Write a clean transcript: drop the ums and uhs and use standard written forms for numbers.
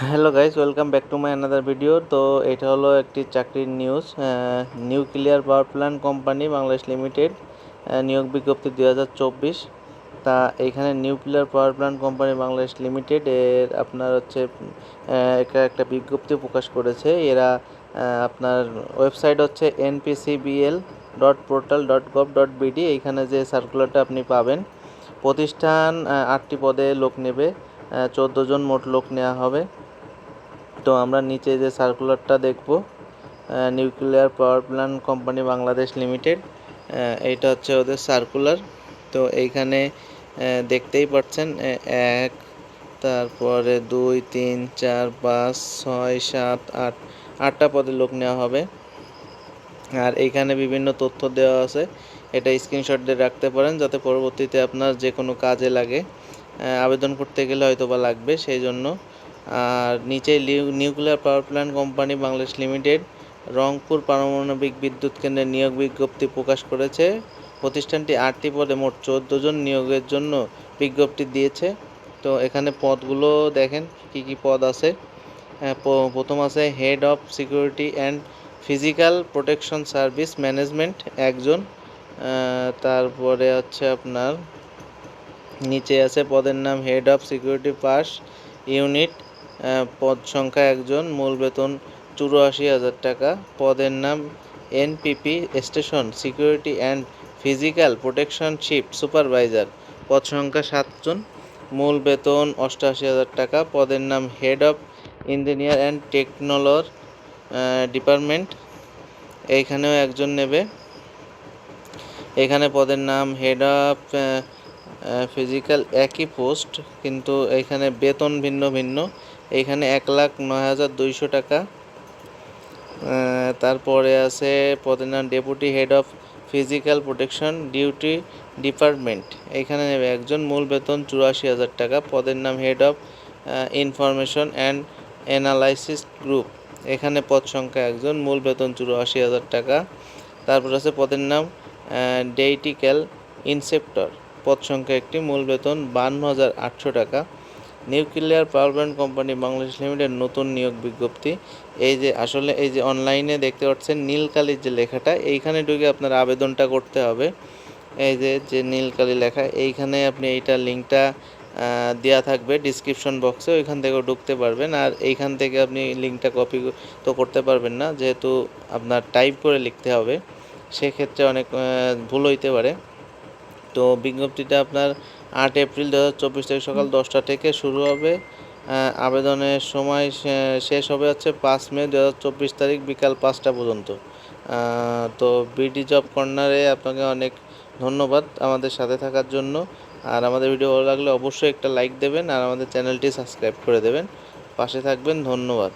Hello guys, welcome back to my another video. তো এটা হলো একটি চাকরির news. Nuclear power plant company Bangladesh limited নিয়োগ বিজ্ঞপ্তি 2024। তা এইখানে nuclear power plant company Bangladesh limited এর আপনার হচ্ছে একটা বিজ্ঞপ্তি প্রকাশ করেছে। এরা আপনার ওয়েবসাইট হচ্ছে npcbl.portal.gov.bd। এইখানে যে সার্কুলারটা আপনি পাবেন, প্রতিষ্ঠান 8টি পদে লোক নেবে, 14 জন মোট লোক নেওয়া হবে। তো আমরা নিচে যে সার্কুলারটা দেখব, nuclear power plant company Bangladesh limited, এইটা হচ্ছে ওদের সার্কুলার। তো এইখানে দেখতেই পাচ্ছেন 1, তারপরে 2, 3, 4, 5, 6, 7, 8, 8টা পদে লোক নেওয়া হবে। আর এইখানে বিভিন্ন তথ্য দেওয়া আছে, এটা স্ক্রিনশট দিয়ে রাখতে পারেন যাতে পরবর্তীতে আপনার যে কোনো কাজে লাগে, আবেদন করতে গেলে হয়তো বা লাগবে সেই জন্য। আর নিচে nuclear power plant company Bangladesh limited Rangpur পারমাণবিক বিদ্যুৎ কেন্দ্রে নিয়োগ বিজ্ঞপ্তি প্রকাশ করেছে। প্রতিষ্ঠানটি 8টি পদে মোট 14 জন নিয়োগের জন্য বিজ্ঞপ্তি দিয়েছে। তো এখানে পদগুলো দেখেন কি কি পদ আছে। প্রথম আছে head of security and physical protection service management একজন। তারপরে হচ্ছে আপনার নিচে আছে পদের নাম head of security pass unit, পদ সংখ্যা একজন, মূল বেতন 84,000 টাকা। পদের নাম NPP station security and physical protection shift supervisor, পদ সংখ্যা 7 জন, মূল বেতন 88,000 টাকা। পদের নাম head of engineer and technology department, এইখানেও একজন নেবে। এখানে পদের নাম হেড অফ ফিজিক্যাল, একই পোস্ট কিন্তু এইখানে বেতন ভিন্ন ভিন্ন। এইখানে 1,09,200 টাকা। তারপরে আছে পদের নাম deputy head of physical protection duty department, এইখানে নেবে একজন, মূল বেতন 84,000 টাকা। পদের নাম head of information and analysis group, এখানে পদ সংখ্যা একজন, মূল বেতন 84,000 টাকা। তারপর আছে পদের নাম ডেইটিক্যাল ইন্সপেক্টর, পদ সংখ্যা একটি, মূল বেতন 52,800 টাকা। Nuclear power plant company Bangladesh limited নতুন নিয়োগ বিজ্ঞপ্তি। এই যে আসলে এই যে অনলাইনে দেখতে পাচ্ছেন নীল কালির যে লেখাটা, এইখানে ঢুকে আপনার আবেদনটা করতে হবে। এই যে নীল কালি লেখা, এইখানে আপনি এইটার লিঙ্কটা দেওয়া থাকবে ডিসক্রিপশন বক্সে, ওইখান থেকেও ঢুকতে পারবেন। আর এইখান থেকে আপনি লিঙ্কটা কপি তো করতে পারবেন না, যেহেতু আপনার টাইপ করে লিখতে হবে, সেক্ষেত্রে অনেক ভুল হইতে পারে। তো বিজ্ঞপ্তিটা আপনার 8 এপ্রিল 2024 তারিখ সকাল 10টা থেকে শুরু হবে। আবেদনের সময় শেষ হবে হচ্ছে 5 মে 2024 তারিখ বিকাল 5টা পর্যন্ত। তো বিডি জব কর্নারে আপনাকে অনেক ধন্যবাদ আমাদের সাথে থাকার জন্য। আর আমাদের ভিডিও ভালো লাগলে অবশ্যই একটা লাইক দেবেন আর আমাদের চ্যানেলটি সাবস্ক্রাইব করে দেবেন, পাশে থাকবেন। ধন্যবাদ।